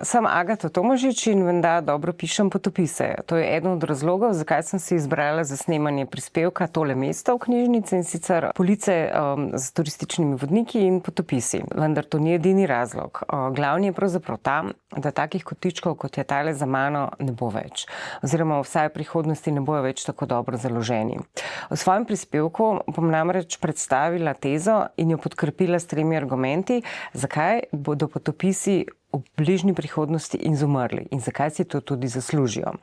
Sem Agata Tomažič in menda dobro pišem potopise. To je eden od razlogov, zakaj sem si izbrala za snemanje prispevka Tole mesto v knjižnici, in sicer police z turističnimi vodniki in potopisi. Vendar to ni edini razlog. Glavni je pravzaprav ta, da takih kotičkov, kot je tale za mano, ne bo več. Oziroma vsaj v prihodnosti ne bojo več tako dobro založeni. V svojem prispevku bom namreč predstavila tezo in jo podkrepila s 3 argumenti, zakaj bodo potopisi v bližnji prihodnosti izumrli in zakaj si to tudi zaslužijo.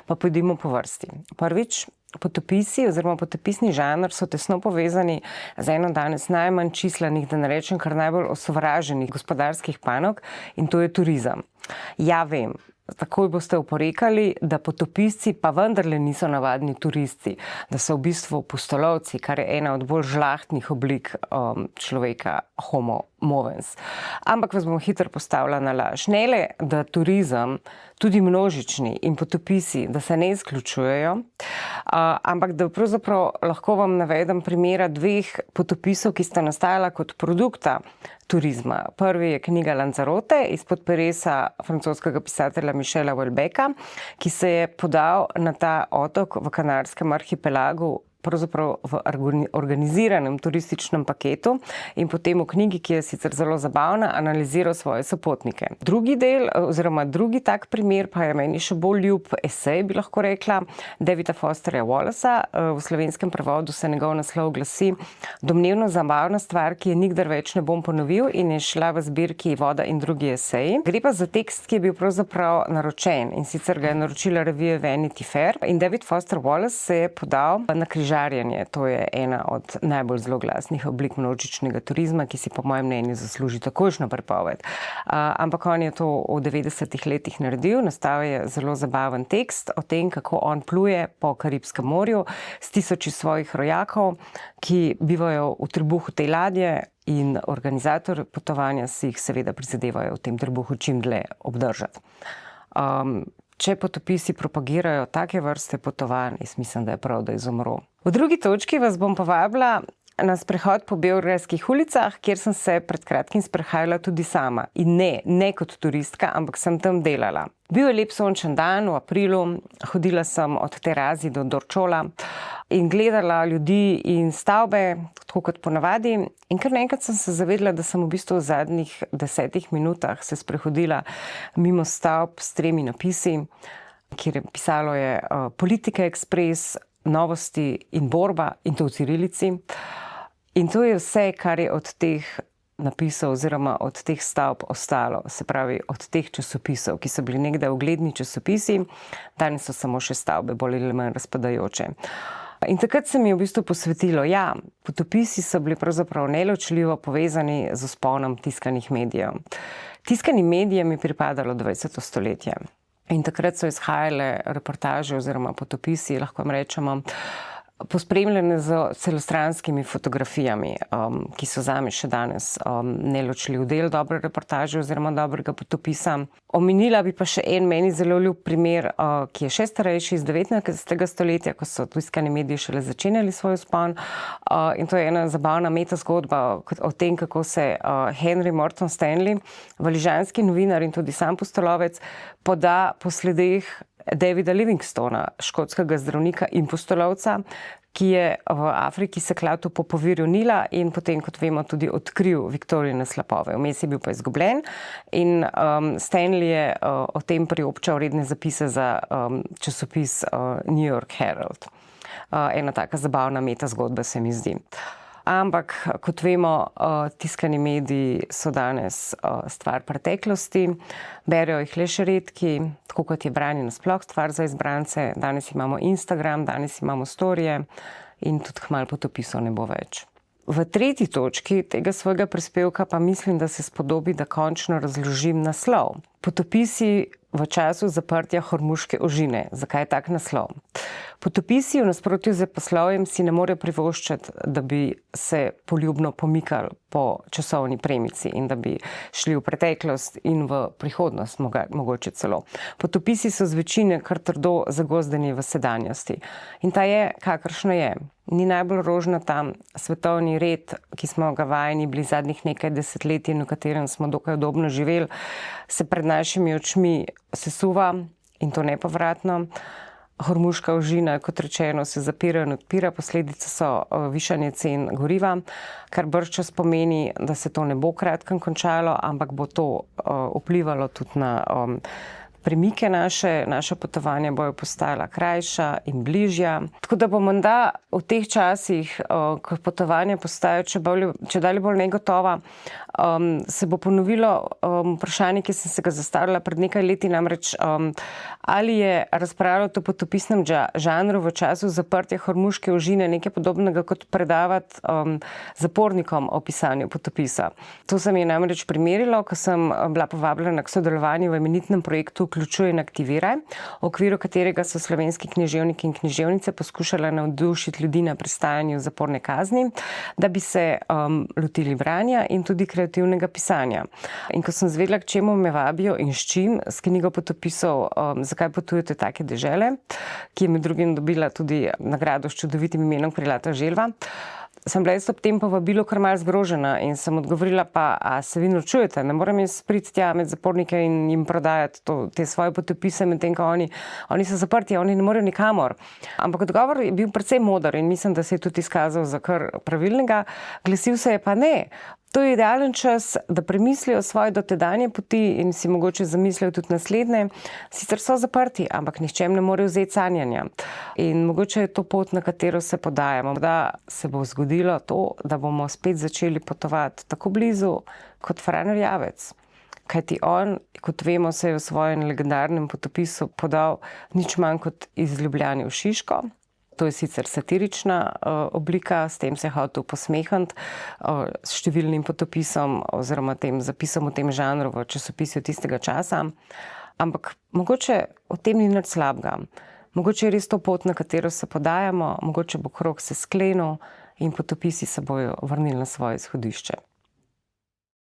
Pa pojdimo po vrsti. Prvič, potopisi oziroma potopisni žanr so tesno povezani z eno danes najmanj čislanih, da ne rečem kar najbolj osovraženih gospodarskih panog, in to je turizem. Ja, vem. Takoj boste oporekali, da potopisci pa vendarle niso navadni turisti, da so v bistvu pustolovci, kar je ena od bolj žlahtnih oblik človeka, homo movens. Ampak vas bom hitro postavila na laž. Ne le, da turizem, tudi množični in potopisi, da se ne izključujejo, ampak da pravzaprav lahko vam navedem primera 2 potopisov, ki sta nastajala kot produkta turizma. Prvi je knjiga Lanzarote izpod peresa francoskega pisatelja Michela Houellebecqa, ki se je podal na ta otok v Kanarskem arhipelagu pravzaprav v organiziranem turističnem paketu in potem v knjigi, ki je sicer zelo zabavna, analiziral svoje sopotnike. Drugi del oziroma drugi tak primer pa je meni še bolj ljub esej, bi lahko rekla, Davida Fosterja Wallacea. V slovenskem prevodu se njegov naslov glasi Domnevno zabavna stvar, ki je nikdar več ne bom ponovil, in je šla v zbirki Voda in drugi eseji. Gre pa za tekst, ki je bil pravzaprav naročen, in sicer ga je naročila revija Vanity Fair, in David Foster Wallace se je podal na križarjenje. To je ena od najbolj zloglasnih oblik množičnega turizma, ki si po mojem mnenju zasluži takojšnjo prepoved. Ampak on je to v 90-ih letih naredil. Nastal je zelo zabaven tekst o tem, kako on pluje po Karibskem morju s tisoči svojih rojakov, ki bivajo v trebuhu te ladje, in organizator potovanja si jih seveda prizadevajo v tem trebuhu čim dlje obdržati. Če potopisi propagirajo take vrste potovanj, jaz mislim, da je prav, da izumro. V drugi točki vas bom povabila na sprehod po beograjskih ulicah, kjer sem se pred kratkim sprehajala tudi sama. In ne kot turistka, ampak sem tam delala. Bil je lep sončen dan v aprilu, hodila sem od Terazi do Dorčola in gledala ljudi in stavbe, tako kot ponavadi. In kar naenkrat sem se zavedla, da sem v bistvu v zadnjih 10 minutah se sprehodila mimo stavb s 3 napisi, kjer pisalo je Politika Ekspres, Novosti in Borba, in to v cirilici. In to je vse, kar je od teh napisov oziroma od teh stavb ostalo, se pravi od teh časopisov, ki so bili nekdaj ugledni časopisi, danes so samo še stavbe, bolj ali manj razpadajoče. In takrat se mi je v bistvu posvetilo, ja, potopisi so bili pravzaprav neločljivo povezani z vzponom tiskanih medijev. Tiskanim medijem je pripadalo 20. stoletje. In takrat so izhajale reportaže oziroma potopisi, lahko rečemo, pospremljene z celostranskimi fotografijami, ki so zame še danes neločljiv del dobre reportaže oziroma dobrega potopisa. Omenila bi pa še en meni zelo ljub primer, ki je še starejši, iz 19. stoletja, ko so tiskani mediji šele začenjali svoj vzpon. In to je ena zabavna meta zgodba o tem, kako se Henry Morton Stanley, valižanski novinar in tudi sam pustolovec, poda po sledeh Davida Livingstona, škotskega zdravnika in pustolovca, ki je v Afriki sekljal po povirju Nila in potem, kot vemo, tudi odkril Viktorijine slapove. Vmes je bil pa izgubljen in Stanley je o tem priobčal redne zapise za časopis New York Herald. Ena taka zabavna meta zgodba se mi zdi. Ampak, kot vemo, tiskani mediji so danes stvar preteklosti, berejo jih le še redki, tako kot je branje nasploh stvar za izbrance. Danes imamo Instagram, danes imamo storije in tudi kmalu potopisov ne bo več. V tretji točki tega svojega prispevka pa mislim, da se spodobi, da končno razložim naslov. Potopisi v času zaprtja Hormuške ožine. Zakaj je tak naslov? Potopisi v nasprotju z poslovjem si ne morejo privoščiti, da bi se poljubno pomikali po časovni premici in da bi šli v preteklost in v prihodnost, mogoče celo. Potopisi so z večine kar trdo zagozdeni v sedanjosti. In ta je, kakršno je. Ni najbolj rožnata, svetovni red, ki smo ga vajeni bili zadnjih nekaj desetletij, v katerem smo dokaj udobno živeli, se pred našimi očmi sesuva in to nepovratno. Hormuška ožina, kot rečeno, se zapira in odpira, posledice so višanje cen goriva, kar bržčas pomeni, da se to ne bo kratkem končalo, ampak bo to vplivalo tudi na premike naša potovanja bojo postajala krajša in bližja. Tako da bo menda v teh časih, ko potovanja postajajo če dalje bolj negotova, se bo ponovilo vprašanje, ki sem se ga zastavila pred nekaj leti, namreč ali je razpravljati o potopisnem žanru v času zaprtja Hormuške ožine nekaj podobnega kot predavati zapornikom o pisanju potopisa. To se mi je namreč primerilo, ko sem bila povabljena k sodelovanju v imenitnem projektu Vključuj in aktiviraj, v okviru katerega so slovenski književniki in književnice poskušali navdušiti ljudi na prestajanju zaporne kazni, da bi se lotili branja in tudi kreativnega pisanja. In ko sem zvedela, k čemu me vabijo in s čim, s knjigo potopisov Zakaj potujete take dežele, ki je med drugim dobila tudi nagrado s čudovitim imenom Krilata želva, sem bila ob tem povabilu kar malo zgrožena in sem odgovorila pa, a se vi norčujete, ne morem jaz priti tja med zapornike in jim prodajati te svoje potopise, medtem ko oni so zaprti, oni ne morejo nikamor. Ampak odgovor je bil precej moder in mislim, da se je tudi izkazal za kar pravilnega. Glasil se je pa ne. To je idealen čas, da premislijo svoje dotedanje poti in si mogoče zamislijo tudi naslednje. Sicer so zaprti, ampak nihčem ne more vzeti sanjanja. In mogoče je to pot, na katero se podajamo. Da se bo zgodilo to, da bomo spet začeli potovati tako blizu kot Fran Erjavec. Kajti on, kot vemo, se je v svojem legendarnem potopisu podal nič manj kot iz Ljubljane v Šiško. To je sicer satirična oblika, s tem se je hotel posmehniti s številnim potopisom oziroma tem zapisom v tem žanru v časopisju tistega časa. Ampak mogoče o tem ni nič slabega. Mogoče je res to pot, na katero se podajamo, mogoče bo krog se sklenil in potopisi se bojo vrnili na svoje izhodišče.